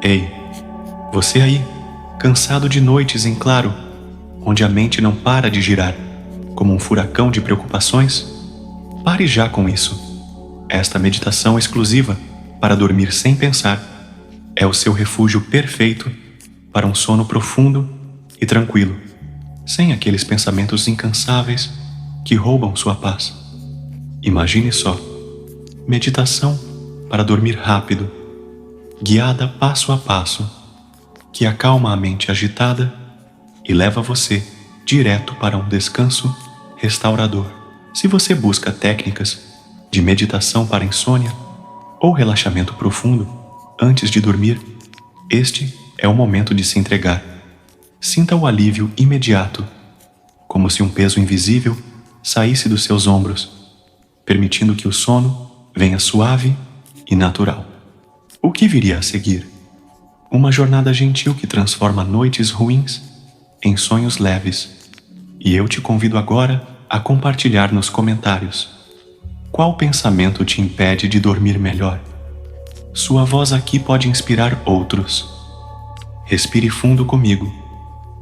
Ei, você aí, cansado de noites em claro, onde a mente não para de girar, como um furacão de preocupações? Pare já com isso. Esta meditação exclusiva para dormir sem pensar é o seu refúgio perfeito para um sono profundo e tranquilo, sem aqueles pensamentos incansáveis que roubam sua paz. Imagine só, meditação para dormir rápido, guiada passo a passo, que acalma a mente agitada e leva você direto para um descanso restaurador. Se você busca técnicas de meditação para insônia ou relaxamento profundo antes de dormir, este é o momento de se entregar. Sinta o alívio imediato, como se um peso invisível saísse dos seus ombros, permitindo que o sono venha suave e natural. O que viria a seguir? Uma jornada gentil que transforma noites ruins em sonhos leves. E eu te convido agora a compartilhar nos comentários. Qual pensamento te impede de dormir melhor? Sua voz aqui pode inspirar outros. Respire fundo comigo,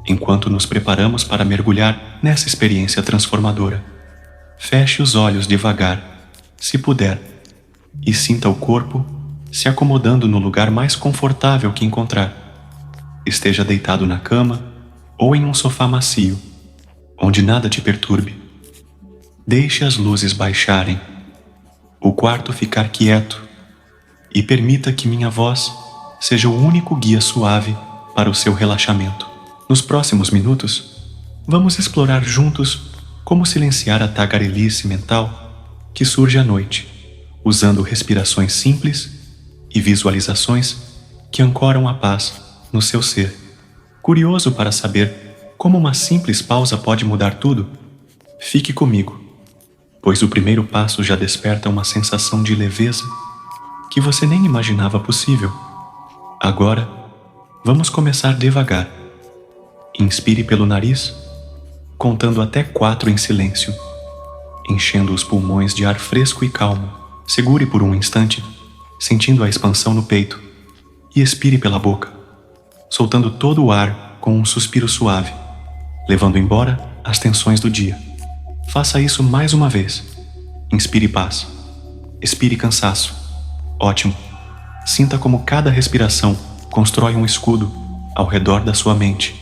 enquanto nos preparamos para mergulhar nessa experiência transformadora. Feche os olhos devagar, se puder, e sinta o corpo se acomodando no lugar mais confortável que encontrar. Esteja deitado na cama ou em um sofá macio, onde nada te perturbe. Deixe as luzes baixarem, o quarto ficar quieto e permita que minha voz seja o único guia suave para o seu relaxamento. Nos próximos minutos, vamos explorar juntos como silenciar a tagarelice mental que surge à noite, usando respirações simples e visualizações que ancoram a paz no seu ser. Curioso para saber como uma simples pausa pode mudar tudo? Fique comigo, pois o primeiro passo já desperta uma sensação de leveza que você nem imaginava possível. Agora, vamos começar devagar. Inspire pelo nariz, contando até 4 em silêncio, enchendo os pulmões de ar fresco e calmo. Segure por um instante, sentindo a expansão no peito, e expire pela boca, soltando todo o ar com um suspiro suave, levando embora as tensões do dia. Faça isso mais uma vez. Inspire paz. Expire cansaço. Ótimo. Sinta como cada respiração constrói um escudo ao redor da sua mente,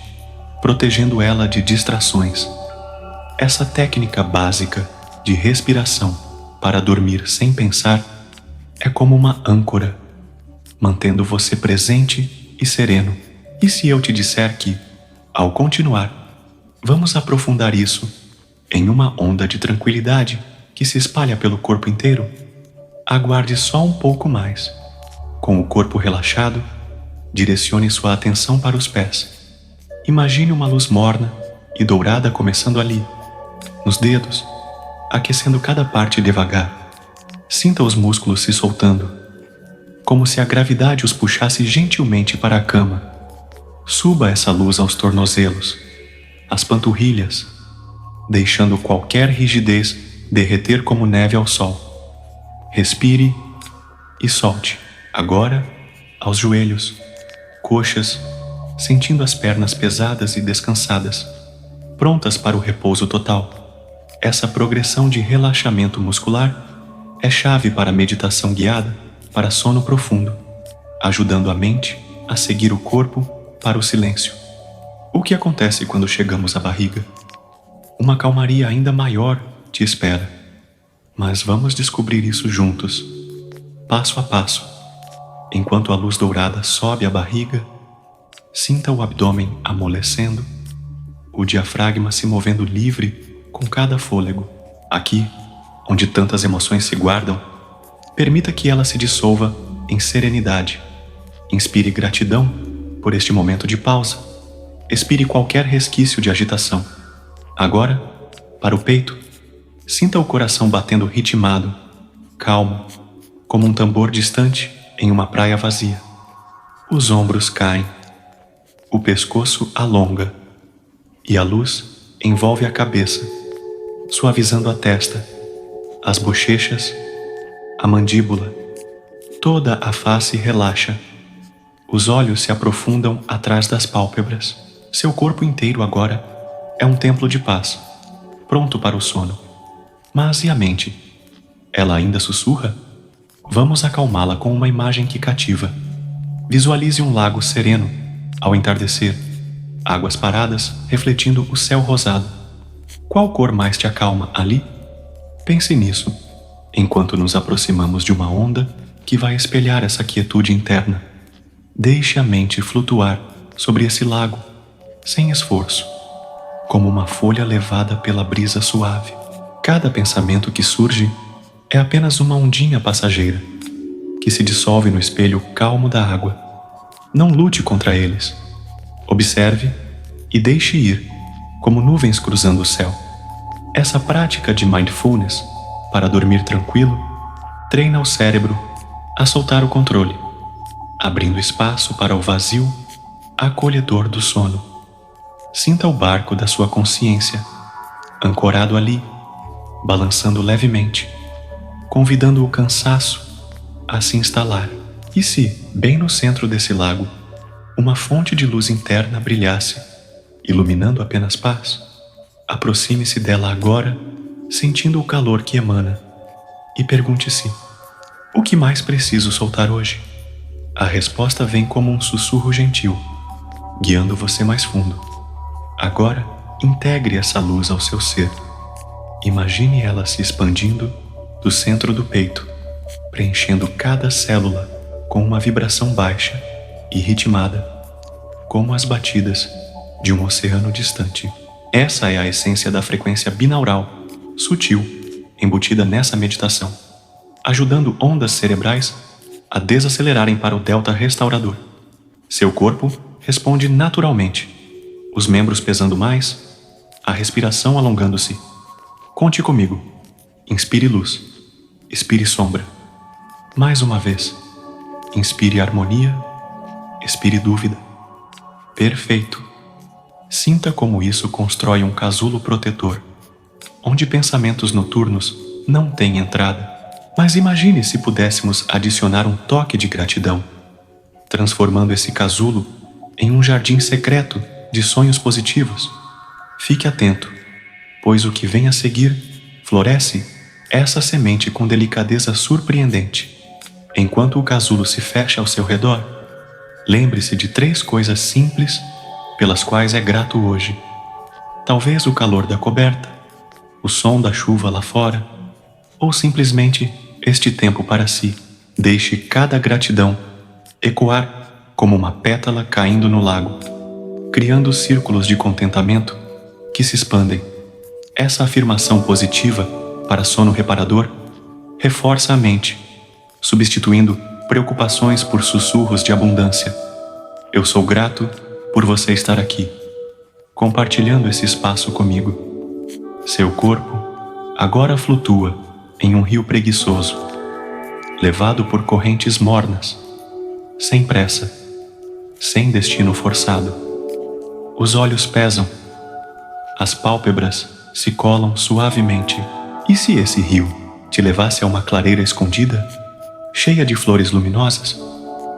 protegendo ela de distrações. Essa técnica básica de respiração para dormir sem pensar é como uma âncora, mantendo você presente e sereno. E se eu te disser que, ao continuar, vamos aprofundar isso em uma onda de tranquilidade que se espalha pelo corpo inteiro? Aguarde só um pouco mais. Com o corpo relaxado, direcione sua atenção para os pés. Imagine uma luz morna e dourada começando ali, nos dedos, aquecendo cada parte devagar. Sinta os músculos se soltando, como se a gravidade os puxasse gentilmente para a cama. Suba essa luz aos tornozelos, às panturrilhas, deixando qualquer rigidez derreter como neve ao sol. Respire e solte. Agora, aos joelhos, coxas, sentindo as pernas pesadas e descansadas, prontas para o repouso total. Essa progressão de relaxamento muscular é chave para a meditação guiada para sono profundo, ajudando a mente a seguir o corpo para o silêncio. O que acontece quando chegamos à barriga? Uma calmaria ainda maior te espera. Mas vamos descobrir isso juntos, passo a passo. Enquanto a luz dourada sobe a barriga, sinta o abdômen amolecendo, o diafragma se movendo livre com cada fôlego. Aqui, onde tantas emoções se guardam, permita que ela se dissolva em serenidade. Inspire gratidão por este momento de pausa. Expire qualquer resquício de agitação. Agora, para o peito, sinta o coração batendo ritmado, calmo, como um tambor distante em uma praia vazia. Os ombros caem, o pescoço alonga e a luz envolve a cabeça, suavizando a testa, as bochechas, a mandíbula. Toda a face relaxa. Os olhos se aprofundam atrás das pálpebras. Seu corpo inteiro agora é um templo de paz, pronto para o sono. Mas e a mente? Ela ainda sussurra? Vamos acalmá-la com uma imagem que cativa. Visualize um lago sereno ao entardecer, águas paradas refletindo o céu rosado. Qual cor mais te acalma ali? Pense nisso, enquanto nos aproximamos de uma onda que vai espelhar essa quietude interna. Deixe a mente flutuar sobre esse lago, sem esforço, como uma folha levada pela brisa suave. Cada pensamento que surge é apenas uma ondinha passageira, que se dissolve no espelho calmo da água. Não lute contra eles. Observe e deixe ir, como nuvens cruzando o céu. Essa prática de mindfulness, para dormir tranquilo, treina o cérebro a soltar o controle, abrindo espaço para o vazio acolhedor do sono. Sinta o barco da sua consciência, ancorado ali, balançando levemente, convidando o cansaço a se instalar. E se, bem no centro desse lago, uma fonte de luz interna brilhasse, iluminando apenas paz? Aproxime-se dela agora, sentindo o calor que emana, e pergunte-se: o que mais preciso soltar hoje? A resposta vem como um sussurro gentil, guiando você mais fundo. Agora, integre essa luz ao seu ser. Imagine ela se expandindo do centro do peito, preenchendo cada célula com uma vibração baixa e ritmada, como as batidas de um oceano distante. Essa é a essência da frequência binaural, sutil, embutida nessa meditação, ajudando ondas cerebrais a desacelerarem para o delta restaurador. Seu corpo responde naturalmente, os membros pesando mais, a respiração alongando-se. Conte comigo. Inspire luz, expire sombra. Mais uma vez. Inspire harmonia, expire dúvida. Perfeito. Sinta como isso constrói um casulo protetor, onde pensamentos noturnos não têm entrada. Mas imagine se pudéssemos adicionar um toque de gratidão, transformando esse casulo em um jardim secreto de sonhos positivos. Fique atento, pois o que vem a seguir floresce essa semente com delicadeza surpreendente. Enquanto o casulo se fecha ao seu redor, lembre-se de 3 coisas simples pelas quais é grato hoje. Talvez o calor da coberta, o som da chuva lá fora, ou simplesmente este tempo para si. Deixe cada gratidão ecoar como uma pétala caindo no lago, criando círculos de contentamento que se expandem. Essa afirmação positiva para sono reparador reforça a mente, substituindo preocupações por sussurros de abundância. Eu sou grato por você estar aqui, compartilhando esse espaço comigo. Seu corpo agora flutua em um rio preguiçoso, levado por correntes mornas, sem pressa, sem destino forçado. Os olhos pesam, as pálpebras se colam suavemente. E se esse rio te levasse a uma clareira escondida, cheia de flores luminosas,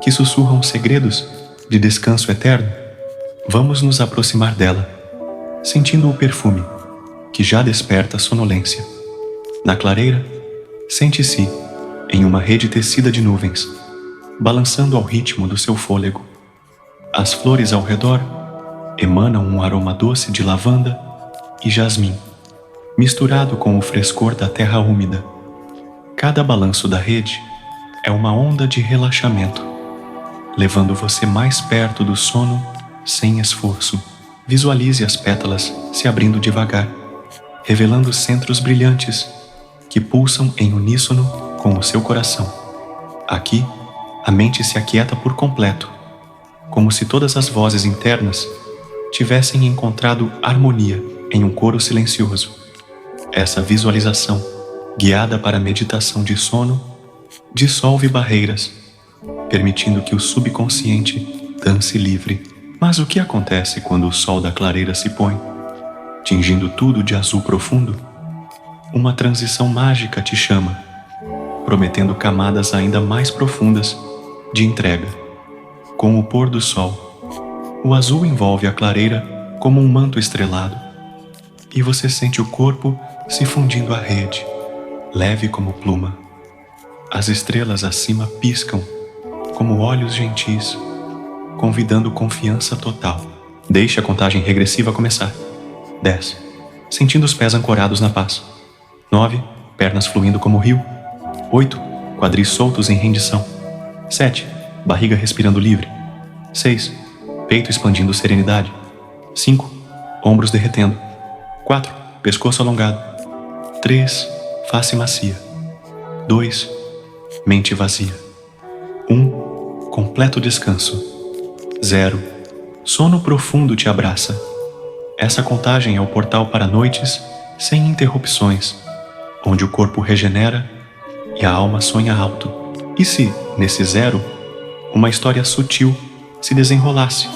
que sussurram segredos de descanso eterno? Vamos nos aproximar dela, sentindo o perfume que já desperta a sonolência. Na clareira, sente-se em uma rede tecida de nuvens, balançando ao ritmo do seu fôlego. As flores ao redor emanam um aroma doce de lavanda e jasmim, misturado com o frescor da terra úmida. Cada balanço da rede é uma onda de relaxamento, levando você mais perto do sono sem esforço. Visualize as pétalas se abrindo devagar, revelando centros brilhantes que pulsam em uníssono com o seu coração. Aqui, a mente se aquieta por completo, como se todas as vozes internas tivessem encontrado harmonia em um coro silencioso. Essa visualização, guiada para a meditação de sono, dissolve barreiras, permitindo que o subconsciente dance livre. Mas o que acontece quando o sol da clareira se põe, tingindo tudo de azul profundo? Uma transição mágica te chama, prometendo camadas ainda mais profundas de entrega. com o pôr do sol. O azul envolve a clareira como um manto estrelado, e você sente o corpo se fundindo à rede, leve como pluma. As estrelas acima piscam como olhos gentis, convidando confiança total. Deixe a contagem regressiva começar. 10. Sentindo os pés ancorados na paz. 9. Pernas fluindo como rio. 8. Quadris soltos em rendição. 7. Barriga respirando livre. 6. Peito expandindo serenidade. 5. Ombros derretendo. 4. Pescoço alongado. 3. Face macia. 2. Mente vazia. 1. Completo descanso. 0. Sono profundo te abraça. Essa contagem é o portal para noites sem interrupções, onde o corpo regenera e a alma sonha alto. E se, nesse 0, uma história sutil se desenrolasse,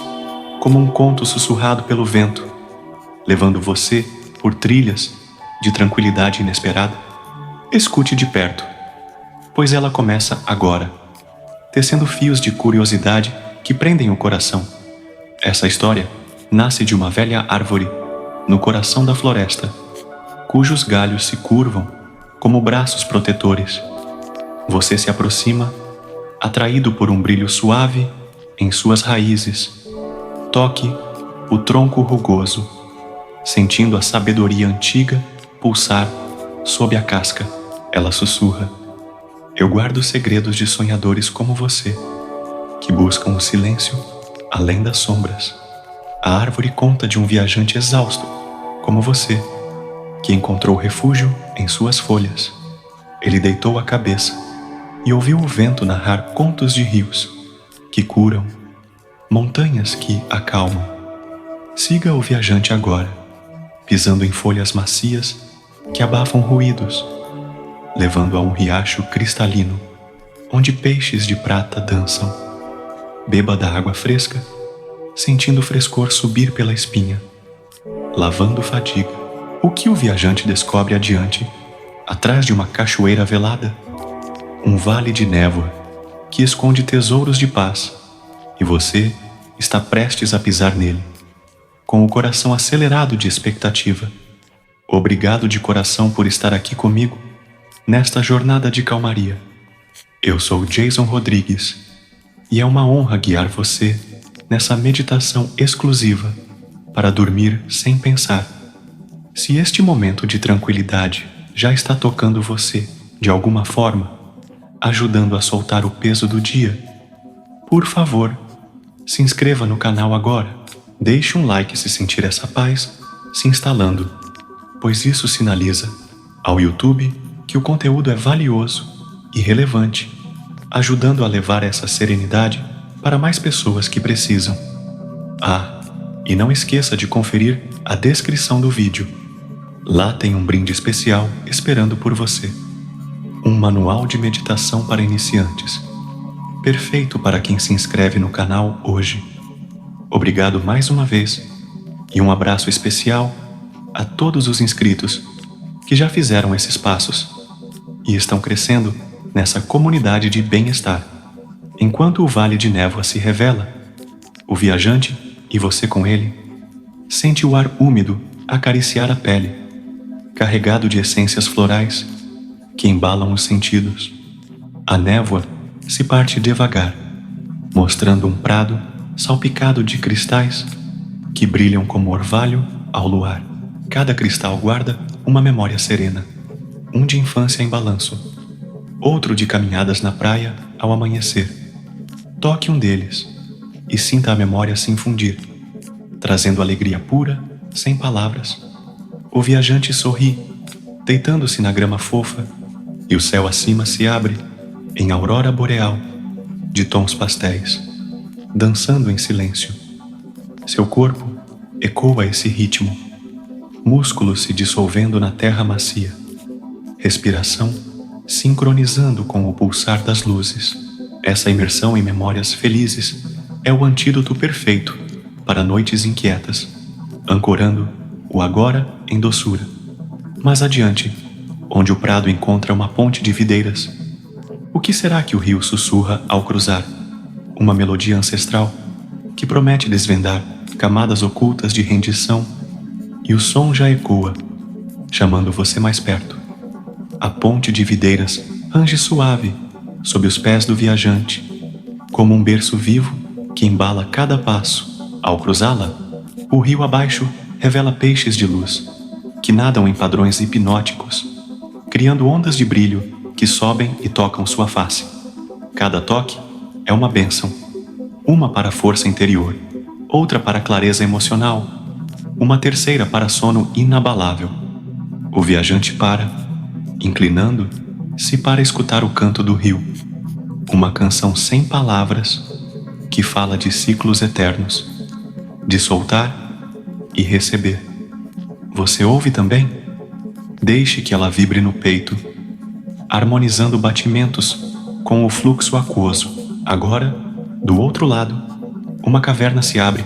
como um conto sussurrado pelo vento, levando você por trilhas de tranquilidade inesperada? Escute de perto, pois ela começa agora, tecendo fios de curiosidade que prendem o coração. Essa história nasce de uma velha árvore no coração da floresta, cujos galhos se curvam como braços protetores. Você se aproxima, atraído por um brilho suave em suas raízes. Toque o tronco rugoso, sentindo a sabedoria antiga pulsar sob a casca. Ela sussurra: eu guardo segredos de sonhadores como você, que buscam o silêncio além das sombras. A árvore conta de um viajante exausto, como você, que encontrou refúgio em suas folhas. Ele deitou a cabeça e ouviu o vento narrar contos de rios que curam, montanhas que acalmam. Siga o viajante agora, pisando em folhas macias que abafam ruídos, levando a um riacho cristalino, onde peixes de prata dançam. Beba da água fresca, sentindo o frescor subir pela espinha, lavando fadiga. O que o viajante descobre adiante, atrás de uma cachoeira velada? Um vale de névoa que esconde tesouros de paz, e você está prestes a pisar nele, com o coração acelerado de expectativa. Obrigado de coração por estar aqui comigo, nesta jornada de calmaria. Eu sou Jason Rodrigues, e é uma honra guiar você nessa meditação exclusiva para dormir sem pensar. Se este momento de tranquilidade já está tocando você de alguma forma, ajudando a soltar o peso do dia, por favor, se inscreva no canal agora. Deixe um like se sentir essa paz se instalando, pois isso sinaliza ao YouTube que o conteúdo é valioso e relevante, ajudando a levar essa serenidade para mais pessoas que precisam. Ah, e não esqueça de conferir a descrição do vídeo. Lá tem um brinde especial esperando por você. Um manual de meditação para iniciantes, perfeito para quem se inscreve no canal hoje. Obrigado mais uma vez, e um abraço especial a todos os inscritos que já fizeram esses passos e estão crescendo nessa comunidade de bem-estar. Enquanto o vale de névoa se revela, o viajante, e você com ele, sente o ar úmido acariciar a pele, carregado de essências florais que embalam os sentidos. A névoa se parte devagar, mostrando um prado salpicado de cristais que brilham como orvalho ao luar. Cada cristal guarda uma memória serena, um de infância em balanço, outro de caminhadas na praia ao amanhecer. Toque um deles e sinta a memória se infundir, trazendo alegria pura, sem palavras. O viajante sorri, deitando-se na grama fofa, e o céu acima se abre em aurora boreal, de tons pastéis, dançando em silêncio. Seu corpo ecoa esse ritmo, músculos se dissolvendo na terra macia, respiração sincronizando com o pulsar das luzes. Essa imersão em memórias felizes é o antídoto perfeito para noites inquietas, ancorando o agora em doçura. Mais adiante, onde o prado encontra uma ponte de videiras, o que será que o rio sussurra ao cruzar? uma melodia ancestral que promete desvendar camadas ocultas de rendição, e o som já ecoa, chamando você mais perto. A ponte de videiras range suave sob os pés do viajante, como um berço vivo que embala cada passo. Ao cruzá-la, o rio abaixo revela peixes de luz que nadam em padrões hipnóticos, criando ondas de brilho que sobem e tocam sua face. Cada toque é uma bênção, uma para a força interior, outra para a clareza emocional, uma terceira para sono inabalável. O viajante para, inclinando-se para escutar o canto do rio, uma canção sem palavras que fala de ciclos eternos, de soltar e receber. Você ouve também? Deixe que ela vibre no peito, harmonizando batimentos com o fluxo aquoso. Agora, do outro lado, uma caverna se abre,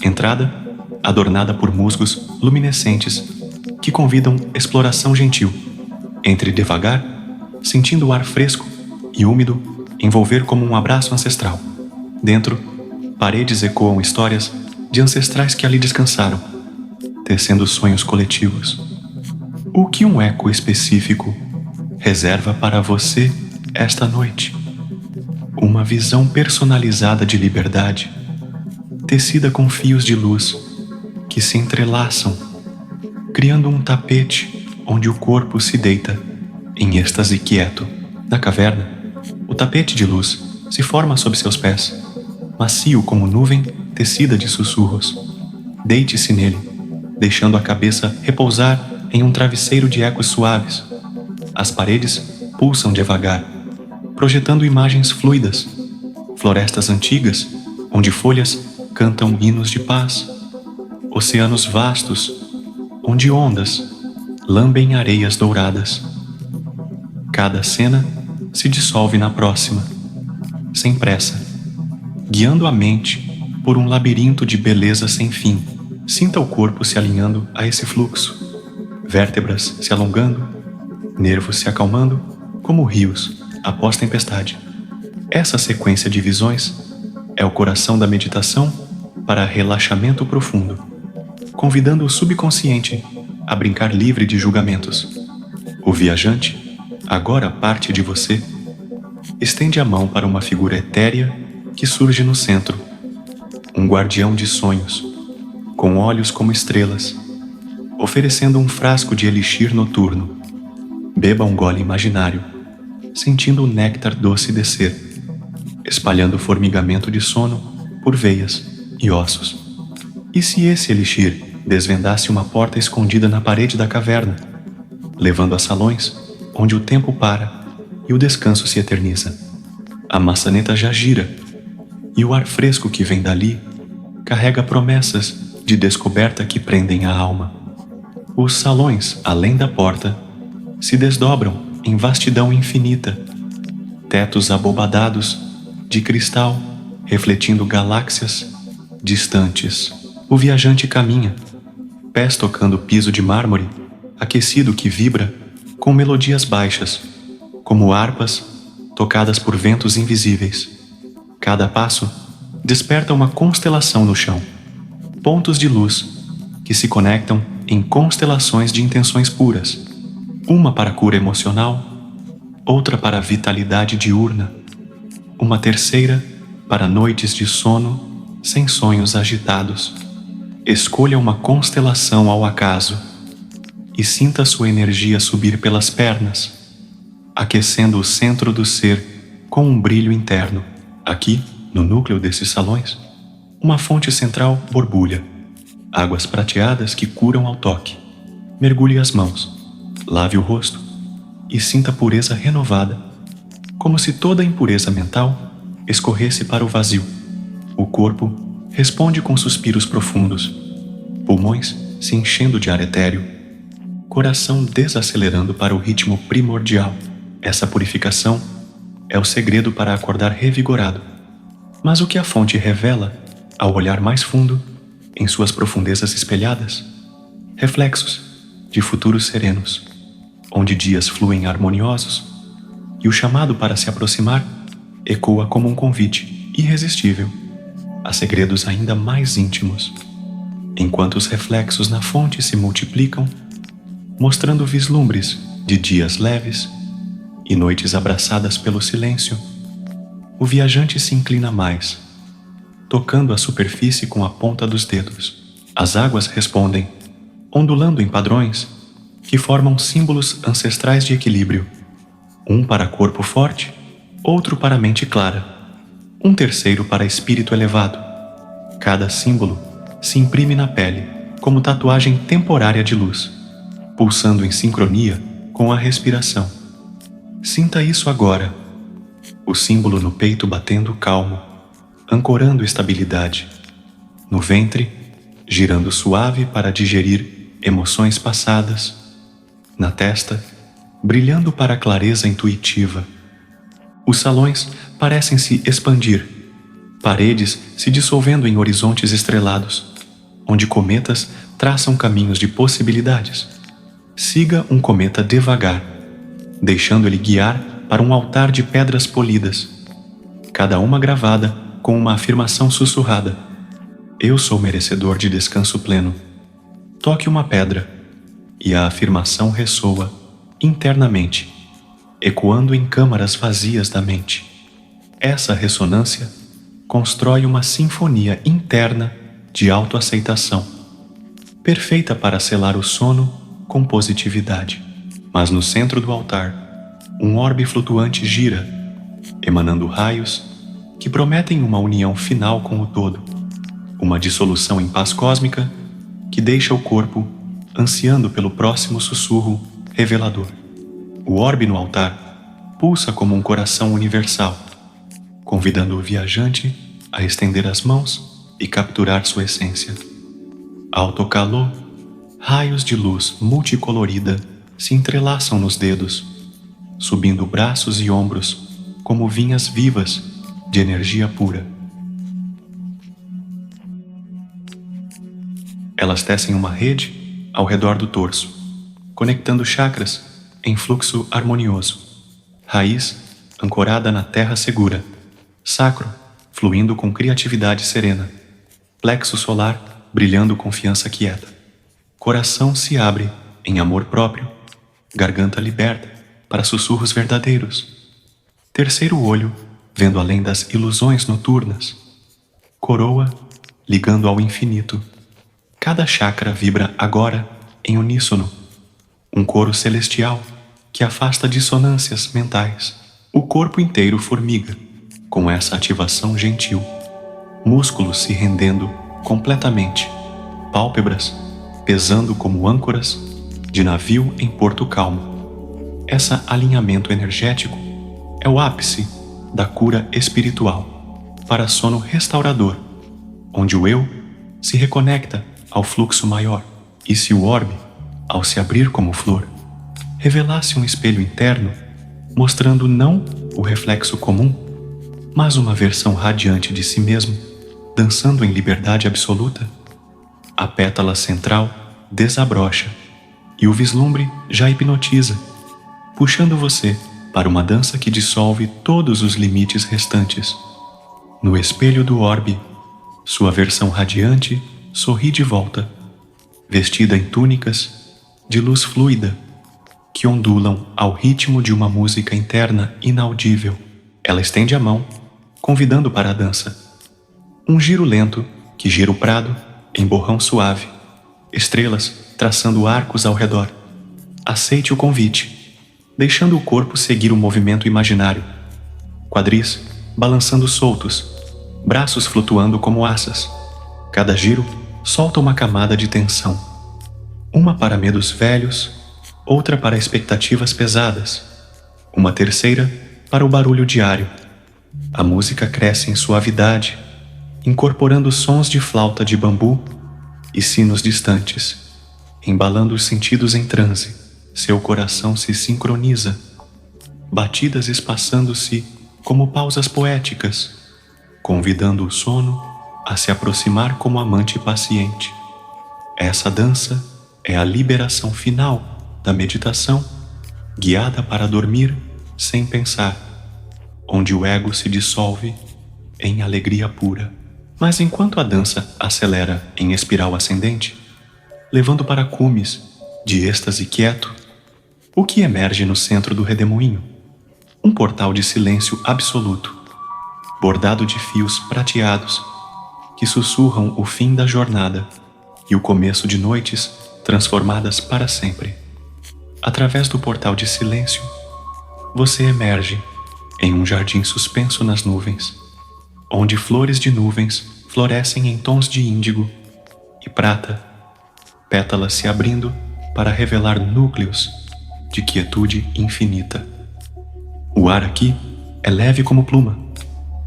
entrada adornada por musgos luminescentes que convidam exploração gentil. Entre devagar, sentindo o ar fresco e úmido envolver como um abraço ancestral. Dentro, paredes ecoam histórias de ancestrais que ali descansaram, tecendo sonhos coletivos. O que um eco específico reserva para você esta noite? Uma visão personalizada de liberdade, tecida com fios de luz que se entrelaçam, criando um tapete onde o corpo se deita em êxtase quieto. Na caverna, o tapete de luz se forma sob seus pés, macio como nuvem tecida de sussurros. Deite-se nele, deixando a cabeça repousar em um travesseiro de ecos suaves. As paredes pulsam devagar, projetando imagens fluidas, florestas antigas, onde folhas cantam hinos de paz, oceanos vastos, onde ondas lambem areias douradas. Cada cena se dissolve na próxima, sem pressa, guiando a mente por um labirinto de beleza sem fim. Sinta o corpo se alinhando a esse fluxo, vértebras se alongando, nervos se acalmando como rios após tempestade. Essa sequência de visões é o coração da meditação para relaxamento profundo, convidando o subconsciente a brincar livre de julgamentos. O viajante, agora parte de você, estende a mão para uma figura etérea que surge no centro, um guardião de sonhos, com olhos como estrelas, oferecendo um frasco de elixir noturno. Beba um gole imaginário, sentindo o néctar doce descer, espalhando formigamento de sono por veias e ossos. E se esse elixir desvendasse uma porta escondida na parede da caverna, levando a salões onde o tempo para e o descanso se eterniza? A maçaneta já gira, e o ar fresco que vem dali carrega promessas de descoberta que prendem a alma. Os salões, além da porta, se desdobram em vastidão infinita, tetos abobadados de cristal refletindo galáxias distantes. O viajante caminha, pés tocando piso de mármore, aquecido que vibra com melodias baixas, como harpas tocadas por ventos invisíveis. Cada passo desperta uma constelação no chão, pontos de luz que se conectam em constelações de intenções puras, uma para a cura emocional, outra para a vitalidade diurna, uma terceira para noites de sono sem sonhos agitados. Escolha uma constelação ao acaso e sinta sua energia subir pelas pernas, aquecendo o centro do ser com um brilho interno. Aqui, no núcleo desses salões, uma fonte central borbulha, águas prateadas que curam ao toque. Mergulhe as mãos, lave o rosto e sinta a pureza renovada, como se toda a impureza mental escorresse para o vazio. O corpo responde com suspiros profundos, pulmões se enchendo de ar etéreo, coração desacelerando para o ritmo primordial. Essa purificação é o segredo para acordar revigorado. Mas o que a fonte revela ao olhar mais fundo, em suas profundezas espelhadas? Reflexos de futuros serenos, onde dias fluem harmoniosos, e o chamado para se aproximar ecoa como um convite irresistível a segredos ainda mais íntimos, enquanto os reflexos na fonte se multiplicam, mostrando vislumbres de dias leves e noites abraçadas pelo silêncio. O viajante se inclina mais, tocando a superfície com a ponta dos dedos. As águas respondem, ondulando em padrões que formam símbolos ancestrais de equilíbrio, um para corpo forte, outro para mente clara, um terceiro para espírito elevado. Cada símbolo se imprime na pele como tatuagem temporária de luz, pulsando em sincronia com a respiração. Sinta isso agora, o símbolo no peito batendo calmo, ancorando estabilidade, no ventre, girando suave para digerir emoções passadas, na testa, brilhando para a clareza intuitiva. Os salões parecem se expandir, paredes se dissolvendo em horizontes estrelados, onde cometas traçam caminhos de possibilidades. Siga um cometa devagar, deixando ele guiar para um altar de pedras polidas, cada uma gravada com uma afirmação sussurrada. Eu sou merecedor de descanso pleno. Toque uma pedra, e a afirmação ressoa internamente, ecoando em câmaras vazias da mente. Essa ressonância constrói uma sinfonia interna de autoaceitação, perfeita para selar o sono com positividade. Mas no centro do altar, um orbe flutuante gira, emanando raios que prometem uma união final com o todo, uma dissolução em paz cósmica que deixa o corpo ansiando pelo próximo sussurro revelador. O orbe no altar pulsa como um coração universal, convidando o viajante a estender as mãos e capturar sua essência. Ao tocá-lo, raios de luz multicolorida se entrelaçam nos dedos, subindo braços e ombros como vinhas vivas de energia pura. Elas tecem uma rede ao redor do torso, conectando chakras em fluxo harmonioso. Raiz ancorada na terra segura, sacro fluindo com criatividade serena, plexo solar brilhando confiança quieta. Coração se abre em amor próprio, garganta liberta para sussurros verdadeiros. Terceiro olho vendo além das ilusões noturnas. Coroa ligando ao infinito. Cada chakra vibra agora em uníssono, um coro celestial que afasta dissonâncias mentais. O corpo inteiro formiga com essa ativação gentil, músculos se rendendo completamente, pálpebras pesando como âncoras de navio em porto calmo. Esse alinhamento energético é o ápice da cura espiritual para sono restaurador, onde o eu se reconecta ao fluxo maior. E se o orbe, ao se abrir como flor, revelasse um espelho interno, mostrando não o reflexo comum, mas uma versão radiante de si mesmo, dançando em liberdade absoluta, a pétala central desabrocha e o vislumbre já hipnotiza, puxando você para uma dança que dissolve todos os limites restantes. No espelho do orbe, sua versão radiante sorri de volta, vestida em túnicas de luz fluida que ondulam ao ritmo de uma música interna inaudível. Ela estende a mão, convidando para a dança. Um giro lento que gira o prado em borrão suave, estrelas traçando arcos ao redor. Aceite o convite, deixando o corpo seguir o movimento imaginário. Quadris balançando soltos, braços flutuando como asas. Cada giro solta uma camada de tensão. Uma para medos velhos, outra para expectativas pesadas, uma terceira para o barulho diário. A música cresce em suavidade, incorporando sons de flauta de bambu e sinos distantes, embalando os sentidos em transe. Seu coração se sincroniza, batidas espaçando-se como pausas poéticas, convidando o sono a se aproximar como amante paciente. Essa dança é a liberação final da meditação, guiada para dormir sem pensar, onde o ego se dissolve em alegria pura. Mas enquanto a dança acelera em espiral ascendente, levando para cumes de êxtase quieto, o que emerge no centro do redemoinho? Um portal de silêncio absoluto, bordado de fios prateados que sussurram o fim da jornada e o começo de noites transformadas para sempre. Através do portal de silêncio, você emerge em um jardim suspenso nas nuvens, onde flores de nuvens florescem em tons de índigo e prata, pétalas se abrindo para revelar núcleos de quietude infinita. O ar aqui é leve como pluma,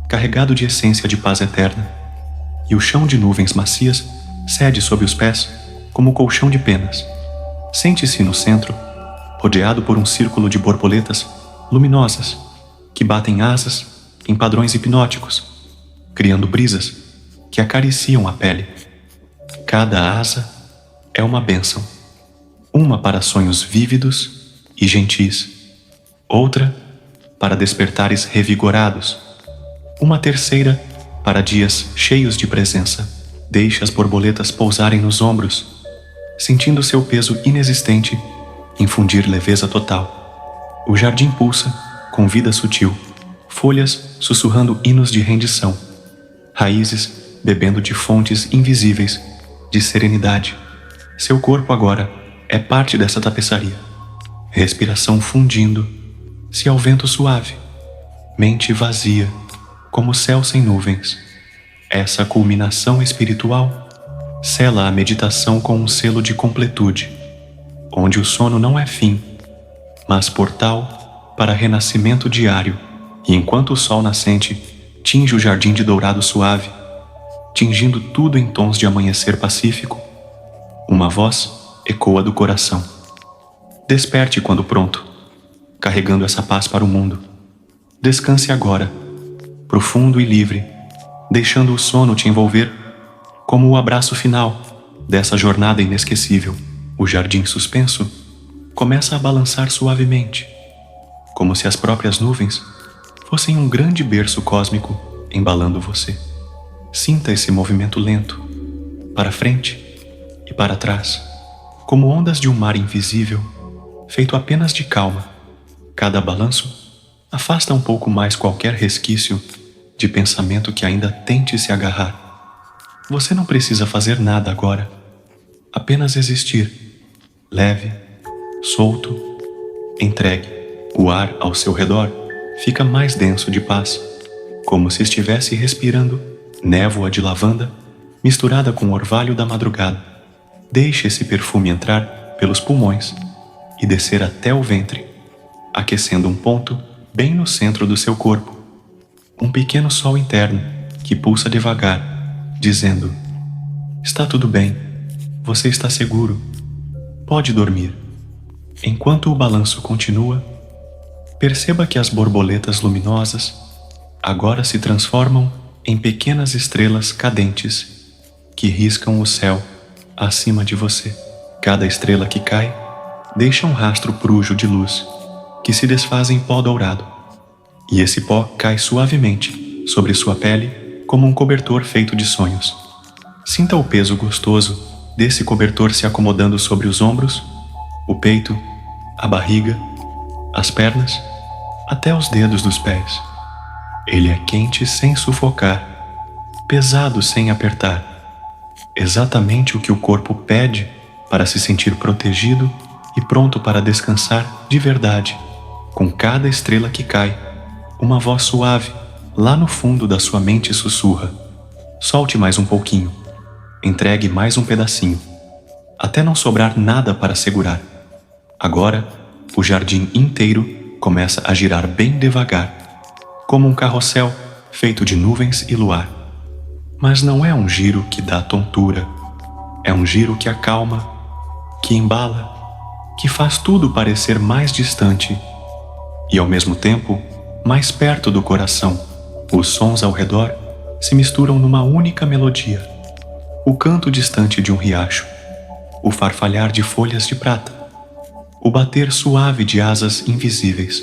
carregado de essência de paz eterna, e o chão de nuvens macias cede sob os pés como colchão de penas. Sente-se no centro, rodeado por um círculo de borboletas luminosas que batem asas em padrões hipnóticos, criando brisas que acariciam a pele. Cada asa é uma bênção, uma para sonhos vívidos e gentis, outra para despertares revigorados, uma terceira para dias cheios de presença. Deixe as borboletas pousarem nos ombros, sentindo seu peso inexistente infundir leveza total. O jardim pulsa com vida sutil, folhas sussurrando hinos de rendição, raízes bebendo de fontes invisíveis de serenidade. Seu corpo agora é parte dessa tapeçaria, respiração fundindo-se ao vento suave, mente vazia como céu sem nuvens. Essa culminação espiritual sela a meditação com um selo de completude, onde o sono não é fim, mas portal para renascimento diário. E enquanto o sol nascente tinge o jardim de dourado suave, tingindo tudo em tons de amanhecer pacífico, uma voz ecoa do coração. Desperte quando pronto, carregando essa paz para o mundo. Descanse agora, profundo e livre, deixando o sono te envolver como o abraço final dessa jornada inesquecível. O jardim suspenso começa a balançar suavemente, como se as próprias nuvens fossem um grande berço cósmico embalando você. Sinta esse movimento lento, para frente e para trás, como ondas de um mar invisível, feito apenas de calma. Cada balanço afasta um pouco mais qualquer resquício de pensamento que ainda tente se agarrar. Você não precisa fazer nada agora, apenas existir, leve, solto, entregue. O ar ao seu redor fica mais denso de paz, como se estivesse respirando névoa de lavanda misturada com o orvalho da madrugada. Deixe esse perfume entrar pelos pulmões e descer até o ventre, aquecendo um ponto bem no centro do seu corpo. Um pequeno sol interno que pulsa devagar, dizendo: está tudo bem, você está seguro, pode dormir. Enquanto o balanço continua, perceba que as borboletas luminosas agora se transformam em pequenas estrelas cadentes que riscam o céu acima de você. Cada estrela que cai deixa um rastro prujo de luz que se desfaz em pó dourado, e esse pó cai suavemente sobre sua pele como um cobertor feito de sonhos. Sinta o peso gostoso desse cobertor se acomodando sobre os ombros, o peito, a barriga, as pernas, até os dedos dos pés. Ele é quente sem sufocar, pesado sem apertar, exatamente o que o corpo pede para se sentir protegido e pronto para descansar de verdade. Com cada estrela que cai, uma voz suave lá no fundo da sua mente sussurra: solte mais um pouquinho, entregue mais um pedacinho, até não sobrar nada para segurar. Agora, o jardim inteiro começa a girar bem devagar, como um carrossel feito de nuvens e luar. Mas não é um giro que dá tontura, é um giro que acalma, que embala, que faz tudo parecer mais distante e, ao mesmo tempo, mais perto do coração. Os sons ao redor se misturam numa única melodia: o canto distante de um riacho, o farfalhar de folhas de prata, o bater suave de asas invisíveis.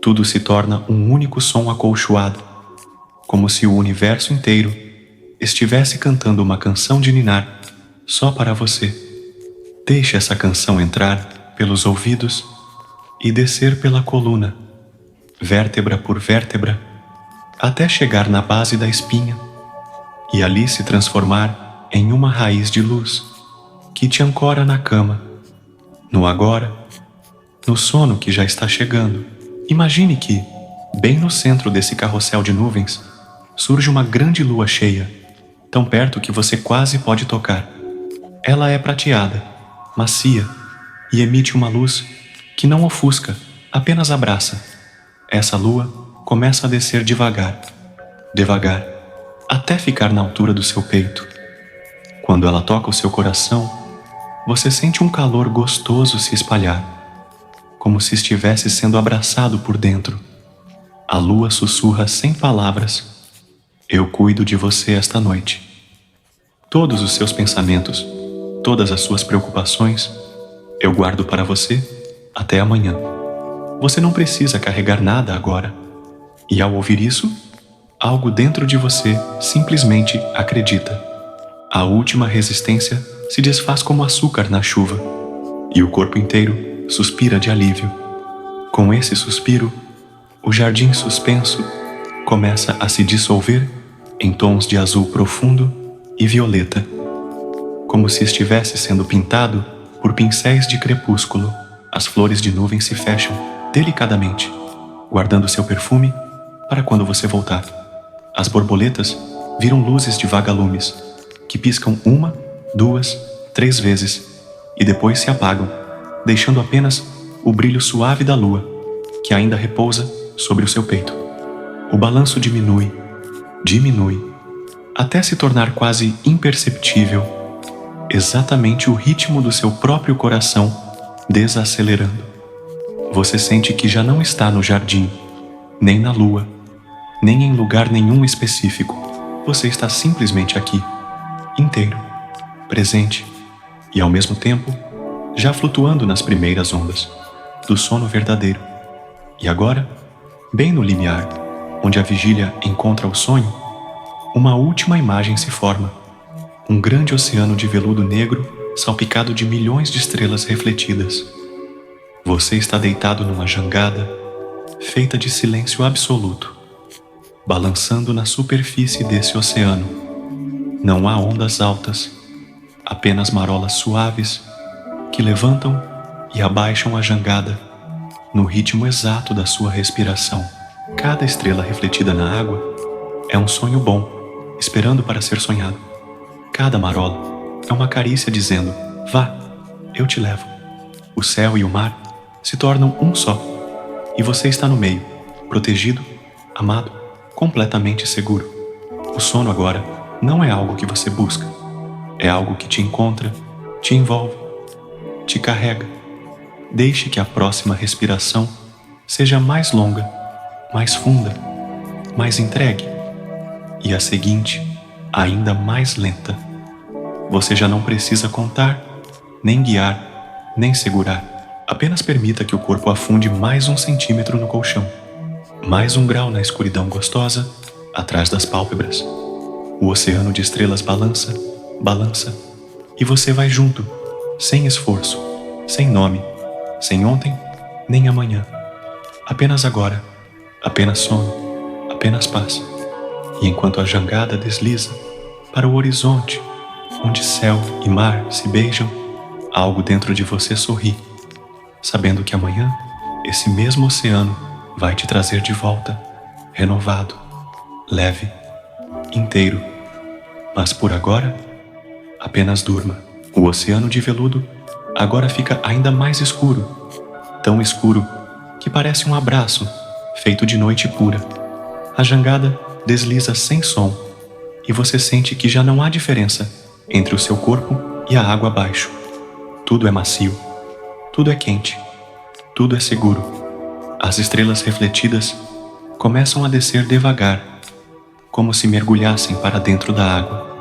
Tudo se torna um único som acolchoado, como se o universo inteiro estivesse cantando uma canção de ninar só para você. Deixe essa canção entrar pelos ouvidos e descer pela coluna, vértebra por vértebra, até chegar na base da espinha e ali se transformar em uma raiz de luz que te ancora na cama, no agora, no sono que já está chegando. Imagine que, bem no centro desse carrossel de nuvens, surge uma grande lua cheia, tão perto que você quase pode tocar. Ela é prateada, macia e emite uma luz que não ofusca, apenas abraça. Essa lua começa a descer devagar, devagar, até ficar na altura do seu peito. Quando ela toca o seu coração, você sente um calor gostoso se espalhar, como se estivesse sendo abraçado por dentro. A lua sussurra sem palavras: eu cuido de você esta noite. Todos os seus pensamentos, todas as suas preocupações, eu guardo para você até amanhã. Você não precisa carregar nada agora. E ao ouvir isso, algo dentro de você simplesmente acredita. A última resistência se desfaz como açúcar na chuva, e o corpo inteiro suspira de alívio. Com esse suspiro, o jardim suspenso começa a se dissolver em tons de azul profundo e violeta, como se estivesse sendo pintado por pincéis de crepúsculo. As flores de nuvem se fecham delicadamente, guardando seu perfume para quando você voltar. As borboletas viram luzes de vagalumes, que piscam 1, 2, 3 vezes e depois se apagam, deixando apenas o brilho suave da lua, que ainda repousa sobre o seu peito. O balanço diminui, diminui, até se tornar quase imperceptível, exatamente o ritmo do seu próprio coração desacelerando. Você sente que já não está no jardim, nem na lua, nem em lugar nenhum específico. Você está simplesmente aqui, inteiro, presente e, ao mesmo tempo, já flutuando nas primeiras ondas do sono verdadeiro. E agora, bem no limiar, onde a vigília encontra o sonho, uma última imagem se forma: um grande oceano de veludo negro salpicado de milhões de estrelas refletidas. Você está deitado numa jangada feita de silêncio absoluto, balançando na superfície desse oceano. Não há ondas altas, apenas marolas suaves que levantam e abaixam a jangada no ritmo exato da sua respiração. Cada estrela refletida na água é um sonho bom, esperando para ser sonhado. Cada marola é uma carícia dizendo: vá, eu te levo. O céu e o mar se tornam um só, e você está no meio, protegido, amado, completamente seguro. O sono agora não é algo que você busca, é algo que te encontra, te envolve, te carrega. Deixe que a próxima respiração seja mais longa, mais funda, mais entregue, e a seguinte ainda mais lenta. Você já não precisa contar, nem guiar, nem segurar. Apenas permita que o corpo afunde mais 1 centímetro no colchão, mais 1 grau na escuridão gostosa atrás das pálpebras. O oceano de estrelas balança, balança, e você vai junto, sem esforço, sem nome, sem ontem, nem amanhã. Apenas agora, apenas sono, apenas paz. E enquanto a jangada desliza para o horizonte, onde céu e mar se beijam, algo dentro de você sorri, sabendo que amanhã esse mesmo oceano vai te trazer de volta, renovado, leve, inteiro. Mas por agora, apenas durma. O oceano de veludo agora fica ainda mais escuro, tão escuro que parece um abraço feito de noite pura. A jangada desliza sem som e você sente que já não há diferença entre o seu corpo e a água abaixo. Tudo é macio, tudo é quente, tudo é seguro. As estrelas refletidas começam a descer devagar, como se mergulhassem para dentro da água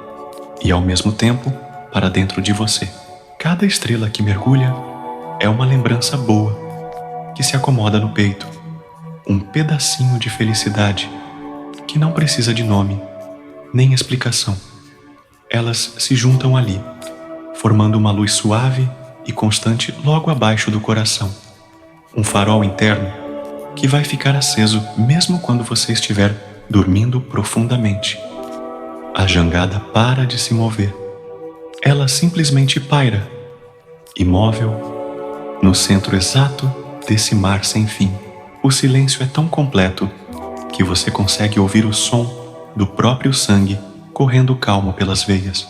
e, ao mesmo tempo, para dentro de você. Cada estrela que mergulha é uma lembrança boa que se acomoda no peito, um pedacinho de felicidade que não precisa de nome, nem explicação. Elas se juntam ali, formando uma luz suave e constante logo abaixo do coração. Um farol interno que vai ficar aceso mesmo quando você estiver dormindo profundamente. A jangada para de se mover. Ela simplesmente paira, imóvel, no centro exato desse mar sem fim. O silêncio é tão completo que você consegue ouvir o som do próprio sangue correndo calmo pelas veias,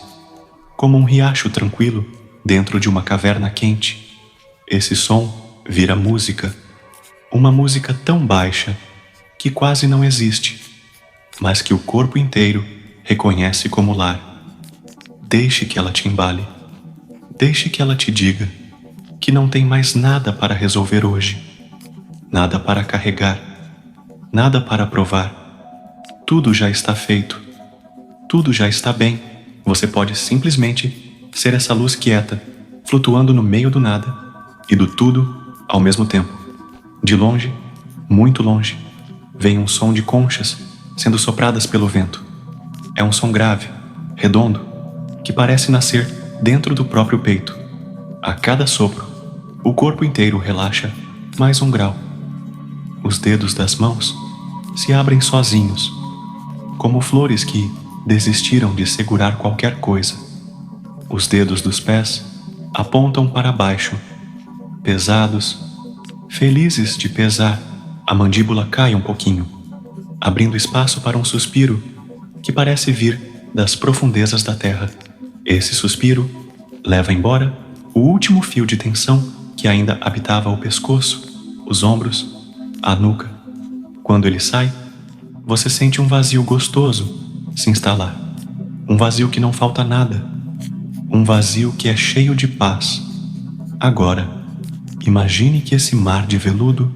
como um riacho tranquilo dentro de uma caverna quente. Esse som vira música, uma música tão baixa que quase não existe, mas que o corpo inteiro reconhece como lar. Deixe que ela te embale. Deixe que ela te diga que não tem mais nada para resolver hoje, nada para carregar, nada para provar. Tudo já está feito. Tudo já está bem. Você pode simplesmente ser essa luz quieta, flutuando no meio do nada e do tudo ao mesmo tempo. De longe, muito longe, vem um som de conchas sendo sopradas pelo vento. É um som grave, redondo, que parece nascer dentro do próprio peito. A cada sopro, o corpo inteiro relaxa mais um grau. Os dedos das mãos se abrem sozinhos, como flores que desistiram de segurar qualquer coisa. Os dedos dos pés apontam para baixo, pesados, felizes de pesar. A mandíbula cai um pouquinho, abrindo espaço para um suspiro que parece vir das profundezas da terra. Esse suspiro leva embora o último fio de tensão que ainda habitava o pescoço, os ombros, a nuca. Quando ele sai, você sente um vazio gostoso se instalar. Um vazio que não falta nada. Um vazio que é cheio de paz. Agora, imagine que esse mar de veludo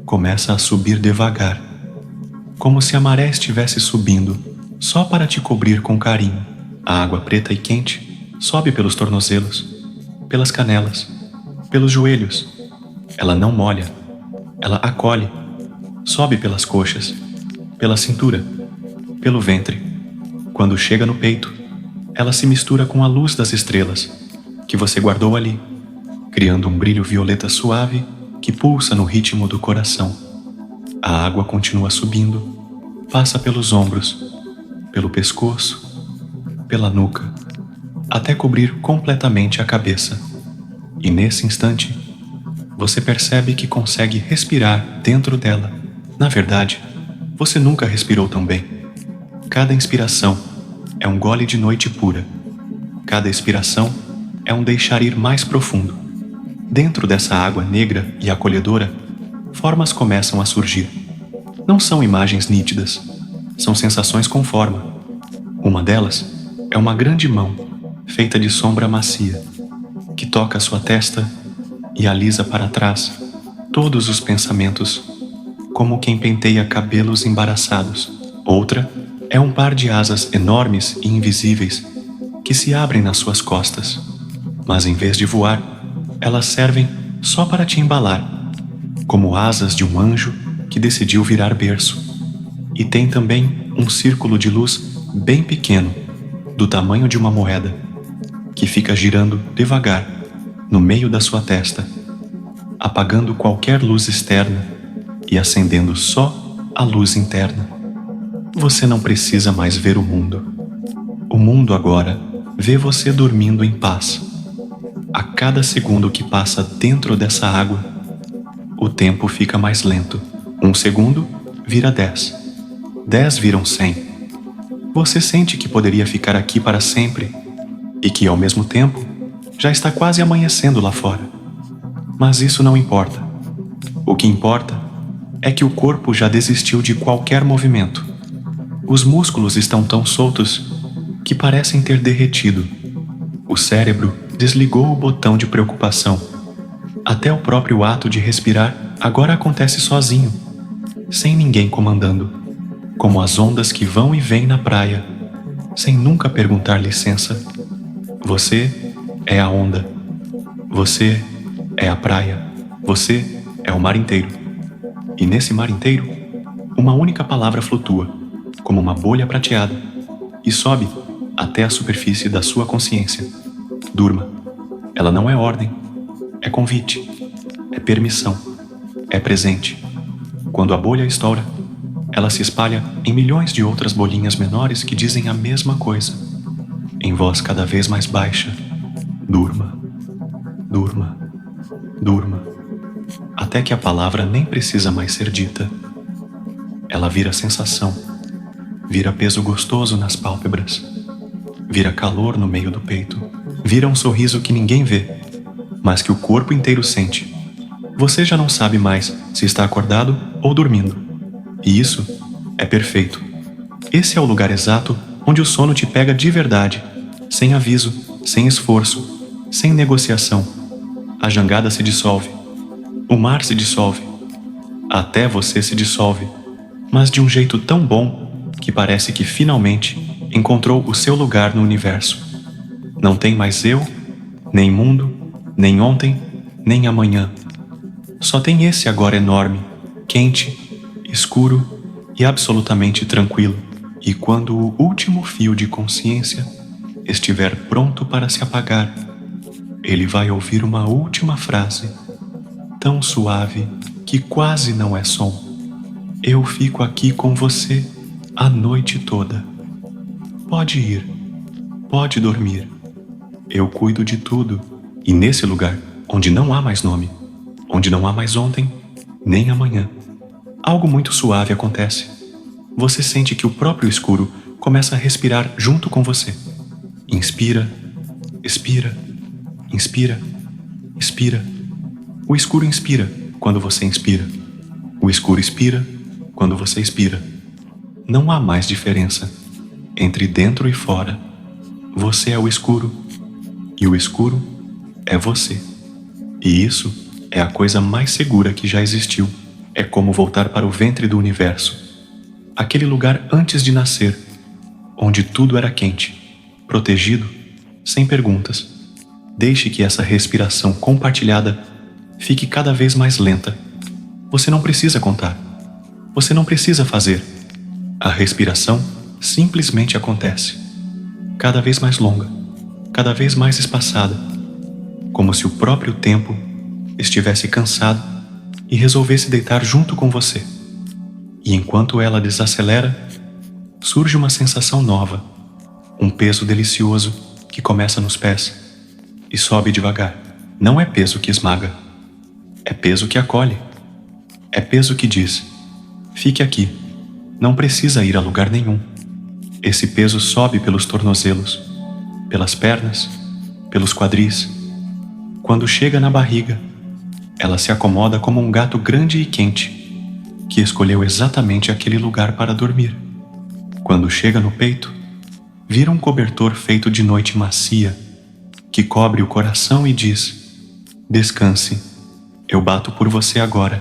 começa a subir devagar, como se a maré estivesse subindo só para te cobrir com carinho. A água preta e quente sobe pelos tornozelos, pelas canelas, pelos joelhos. Ela não molha, ela acolhe. Sobe pelas coxas, pela cintura, pelo ventre. Quando chega no peito, ela se mistura com a luz das estrelas que você guardou ali, criando um brilho violeta suave que pulsa no ritmo do coração. A água continua subindo, passa pelos ombros, pelo pescoço, pela nuca, até cobrir completamente a cabeça. E nesse instante, você percebe que consegue respirar dentro dela. Na verdade, você nunca respirou tão bem. Cada inspiração é um gole de noite pura. Cada expiração é um deixar ir mais profundo. Dentro dessa água negra e acolhedora, formas começam a surgir. Não são imagens nítidas, são sensações com forma. Uma delas é uma grande mão, feita de sombra macia, que toca sua testa e alisa para trás todos os pensamentos, como quem penteia cabelos embaraçados. Outra é um par de asas enormes e invisíveis que se abrem nas suas costas, mas em vez de voar, elas servem só para te embalar, como asas de um anjo que decidiu virar berço. E tem também um círculo de luz bem pequeno, do tamanho de uma moeda, que fica girando devagar no meio da sua testa, apagando qualquer luz externa e acendendo só a luz interna. Você não precisa mais ver o mundo. O mundo agora vê você dormindo em paz. A cada segundo que passa dentro dessa água, o tempo fica mais lento. 1 segundo vira 10. 10 viram 100. Você sente que poderia ficar aqui para sempre e que, ao mesmo tempo, já está quase amanhecendo lá fora. Mas isso não importa. O que importa é que o corpo já desistiu de qualquer movimento. Os músculos estão tão soltos que parecem ter derretido. O cérebro desligou o botão de preocupação. Até o próprio ato de respirar agora acontece sozinho, sem ninguém comandando, como as ondas que vão e vêm na praia, sem nunca perguntar licença. Você é a onda. Você é a praia. Você é o mar inteiro. E nesse mar inteiro, uma única palavra flutua. como uma bolha prateada, e sobe até a superfície da sua consciência. Durma. Ela não é ordem, é convite, é permissão, é presente. Quando a bolha estoura, ela se espalha em milhões de outras bolinhas menores que dizem a mesma coisa, em voz cada vez mais baixa. Durma, durma, durma, até que a palavra nem precisa mais ser dita. Ela vira sensação, vira peso gostoso nas pálpebras, vira calor no meio do peito, vira um sorriso que ninguém vê, mas que o corpo inteiro sente. Você já não sabe mais se está acordado ou dormindo. E isso é perfeito. Esse é o lugar exato onde o sono te pega de verdade, sem aviso, sem esforço, sem negociação. A jangada se dissolve. O mar se dissolve. Até você se dissolve, mas de um jeito tão bom que parece que finalmente encontrou o seu lugar no universo. Não tem mais eu, nem mundo, nem ontem, nem amanhã. Só tem esse agora enorme, quente, escuro e absolutamente tranquilo. E quando o último fio de consciência estiver pronto para se apagar, ele vai ouvir uma última frase, tão suave que quase não é som. Eu fico aqui com você a noite toda. Pode ir, pode dormir. Eu cuido de tudo. E nesse lugar, onde não há mais nome, onde não há mais ontem, nem amanhã, algo muito suave acontece. Você sente que o próprio escuro começa a respirar junto com você. Inspira, expira, inspira, expira. O escuro inspira quando você inspira. O escuro expira quando você expira. Não há mais diferença entre dentro e fora. Você é o escuro e o escuro é você. E isso é a coisa mais segura que já existiu. É como voltar para o ventre do universo, aquele lugar antes de nascer, onde tudo era quente, protegido, sem perguntas. Deixe que essa respiração compartilhada fique cada vez mais lenta. Você não precisa contar. Você não precisa fazer. A respiração simplesmente acontece. Cada vez mais longa, cada vez mais espaçada, como se o próprio tempo estivesse cansado e resolvesse deitar junto com você. E enquanto ela desacelera, surge uma sensação nova, um peso delicioso que começa nos pés e sobe devagar. Não é peso que esmaga, é peso que acolhe, é peso que diz: fique aqui, não precisa ir a lugar nenhum. Esse peso sobe pelos tornozelos, pelas pernas, pelos quadris. Quando chega na barriga, ela se acomoda como um gato grande e quente, que escolheu exatamente aquele lugar para dormir. Quando chega no peito, vira um cobertor feito de noite macia, que cobre o coração e diz: descanse, eu bato por você agora.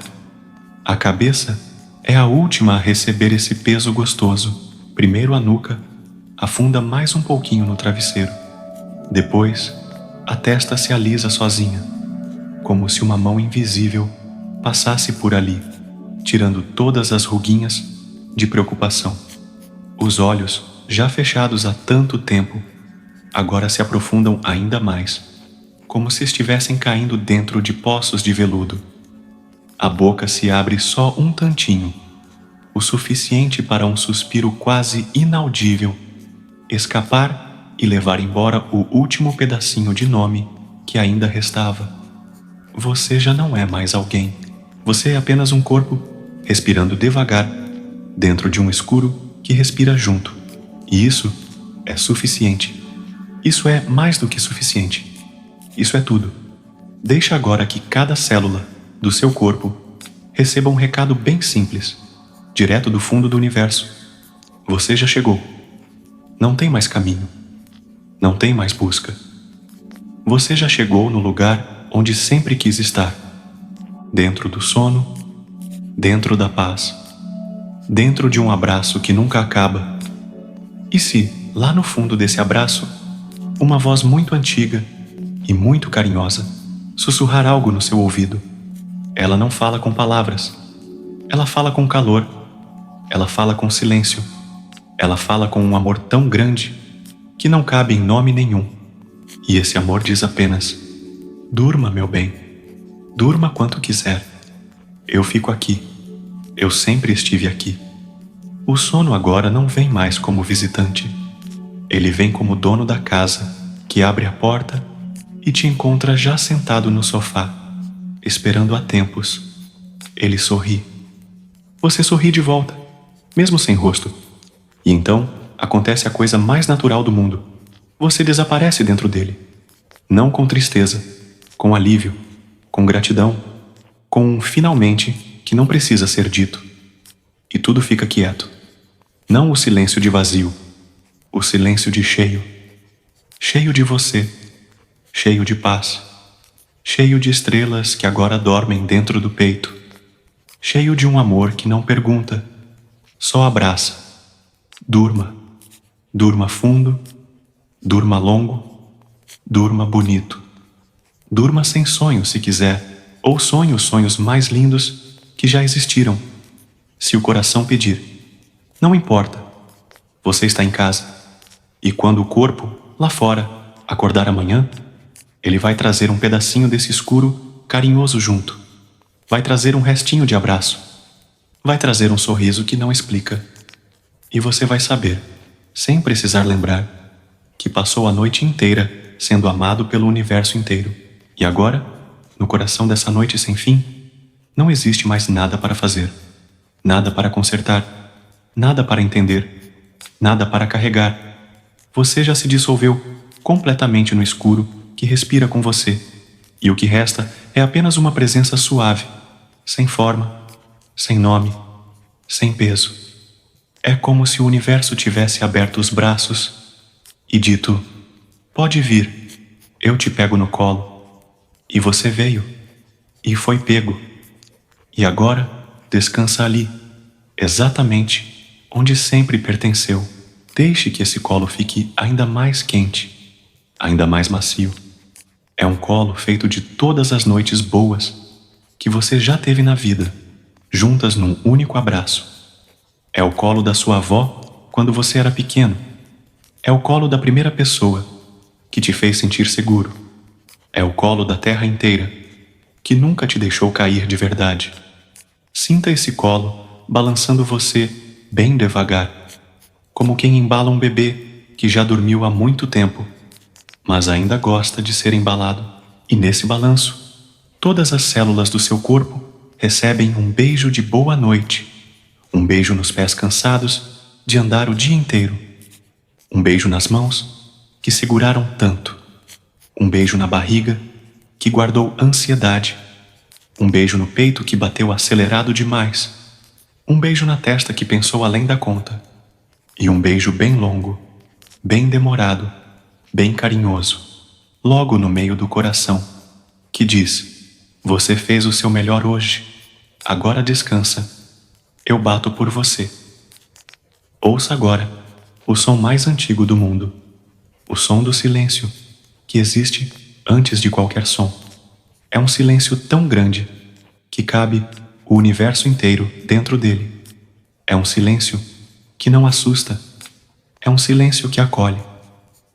A cabeça é a última a receber esse peso gostoso. Primeiro a nuca afunda mais um pouquinho no travesseiro. Depois, a testa se alisa sozinha, como se uma mão invisível passasse por ali, tirando todas as ruguinhas de preocupação. Os olhos, já fechados há tanto tempo, agora se aprofundam ainda mais, como se estivessem caindo dentro de poços de veludo. A boca se abre só um tantinho, o suficiente para um suspiro quase inaudível escapar e levar embora o último pedacinho de nome que ainda restava. Você já não é mais alguém. Você é apenas um corpo respirando devagar dentro de um escuro que respira junto. E isso é suficiente. Isso é mais do que suficiente. Isso é tudo. Deixa agora que cada célula do seu corpo receba um recado bem simples, direto do fundo do universo. Você já chegou. Não tem mais caminho. Não tem mais busca. Você já chegou no lugar onde sempre quis estar. Dentro do sono, dentro da paz, dentro de um abraço que nunca acaba. E se, lá no fundo desse abraço, uma voz muito antiga e muito carinhosa sussurrar algo no seu ouvido? Ela não fala com palavras. Ela fala com calor. Ela fala com silêncio. Ela fala com um amor tão grande que não cabe em nome nenhum. E esse amor diz apenas: durma, meu bem, durma quanto quiser. Eu fico aqui. Eu sempre estive aqui. O sono agora não vem mais como visitante. Ele vem como dono da casa, que abre a porta e te encontra já sentado no sofá, esperando há tempos. Ele sorri. Você sorri de volta, mesmo sem rosto. E então acontece a coisa mais natural do mundo. Você desaparece dentro dele. Não com tristeza, com alívio, com gratidão, com um finalmente que não precisa ser dito. E tudo fica quieto. Não o silêncio de vazio, o silêncio de cheio. Cheio de você, cheio de paz, cheio de estrelas que agora dormem dentro do peito, cheio de um amor que não pergunta, só abraça. Durma, durma fundo, durma longo, durma bonito. Durma sem sonho se quiser, ou sonhe os sonhos mais lindos que já existiram, se o coração pedir. Não importa, você está em casa, e quando o corpo, lá fora, acordar amanhã, ele vai trazer um pedacinho desse escuro carinhoso junto. Vai trazer um restinho de abraço. Vai trazer um sorriso que não explica. E você vai saber, sem precisar lembrar, que passou a noite inteira sendo amado pelo universo inteiro. E agora, no coração dessa noite sem fim, não existe mais nada para fazer, nada para consertar, nada para entender, nada para carregar. Você já se dissolveu completamente no escuro que respira com você, e o que resta é apenas uma presença suave, sem forma, sem nome, sem peso. É como se o universo tivesse aberto os braços e dito: pode vir, eu te pego no colo. E você veio, e foi pego. E agora descansa ali, exatamente onde sempre pertenceu. Deixe que esse colo fique ainda mais quente, ainda mais macio. É um colo feito de todas as noites boas que você já teve na vida, juntas num único abraço. É o colo da sua avó quando você era pequeno. É o colo da primeira pessoa que te fez sentir seguro. É o colo da terra inteira que nunca te deixou cair de verdade. Sinta esse colo balançando você bem devagar, como quem embala um bebê que já dormiu há muito tempo, mas ainda gosta de ser embalado. E nesse balanço, todas as células do seu corpo recebem um beijo de boa noite, um beijo nos pés cansados de andar o dia inteiro, um beijo nas mãos que seguraram tanto, um beijo na barriga que guardou ansiedade, um beijo no peito que bateu acelerado demais, um beijo na testa que pensou além da conta, e um beijo bem longo, bem demorado, bem carinhoso, logo no meio do coração, que diz: você fez o seu melhor hoje, agora descansa, eu bato por você. Ouça agora o som mais antigo do mundo, o som do silêncio, que existe antes de qualquer som. É um silêncio tão grande que cabe o universo inteiro dentro dele. É um silêncio que não assusta. É um silêncio que acolhe.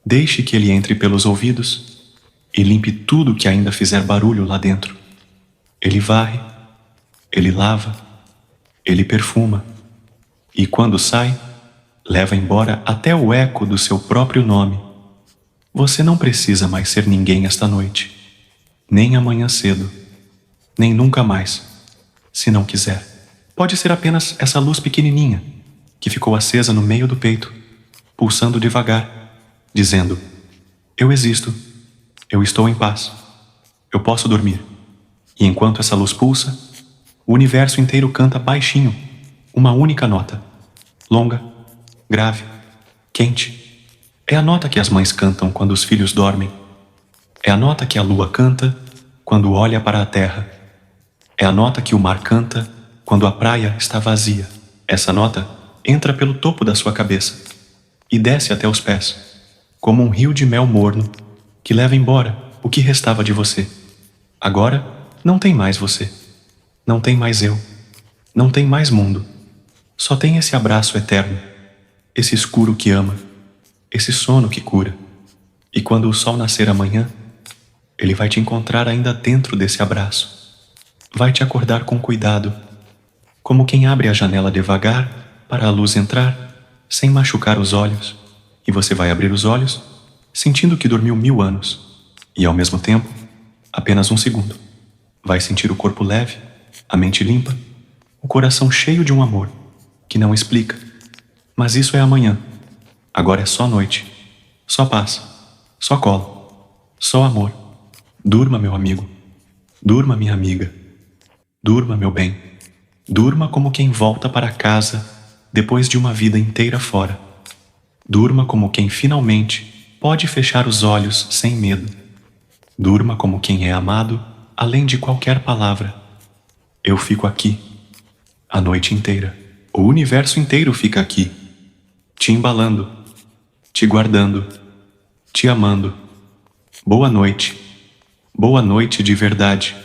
Deixe que ele entre pelos ouvidos e limpe tudo que ainda fizer barulho lá dentro. Ele varre, ele lava, ele perfuma, e quando sai, leva embora até o eco do seu próprio nome. Você não precisa mais ser ninguém esta noite, nem amanhã cedo, nem nunca mais, se não quiser. Pode ser apenas essa luz pequenininha que ficou acesa no meio do peito, pulsando devagar, dizendo: eu existo, eu estou em paz, eu posso dormir. E enquanto essa luz pulsa, o universo inteiro canta baixinho, uma única nota, longa, grave, quente. É a nota que as mães cantam quando os filhos dormem. É a nota que a lua canta quando olha para a terra. É a nota que o mar canta quando a praia está vazia. Essa nota entra pelo topo da sua cabeça e desce até os pés, como um rio de mel morno que leva embora o que restava de você. Agora não tem mais você, não tem mais eu, não tem mais mundo. Só tem esse abraço eterno, esse escuro que ama, esse sono que cura. E quando o sol nascer amanhã, ele vai te encontrar ainda dentro desse abraço. Vai te acordar com cuidado, como quem abre a janela devagar para a luz entrar, sem machucar os olhos. E você vai abrir os olhos, sentindo que dormiu 1000 anos. E ao mesmo tempo, apenas um segundo. Vai sentir o corpo leve, a mente limpa, o coração cheio de um amor que não explica. Mas isso é amanhã. Agora é só noite, só paz, só colo, só amor. Durma, meu amigo. Durma, minha amiga. Durma, meu bem. Durma como quem volta para casa depois de uma vida inteira fora. Durma como quem finalmente pode fechar os olhos sem medo. Durma como quem é amado além de qualquer palavra. Eu fico aqui a noite inteira. O universo inteiro fica aqui, te embalando, te guardando, te amando. Boa noite de verdade.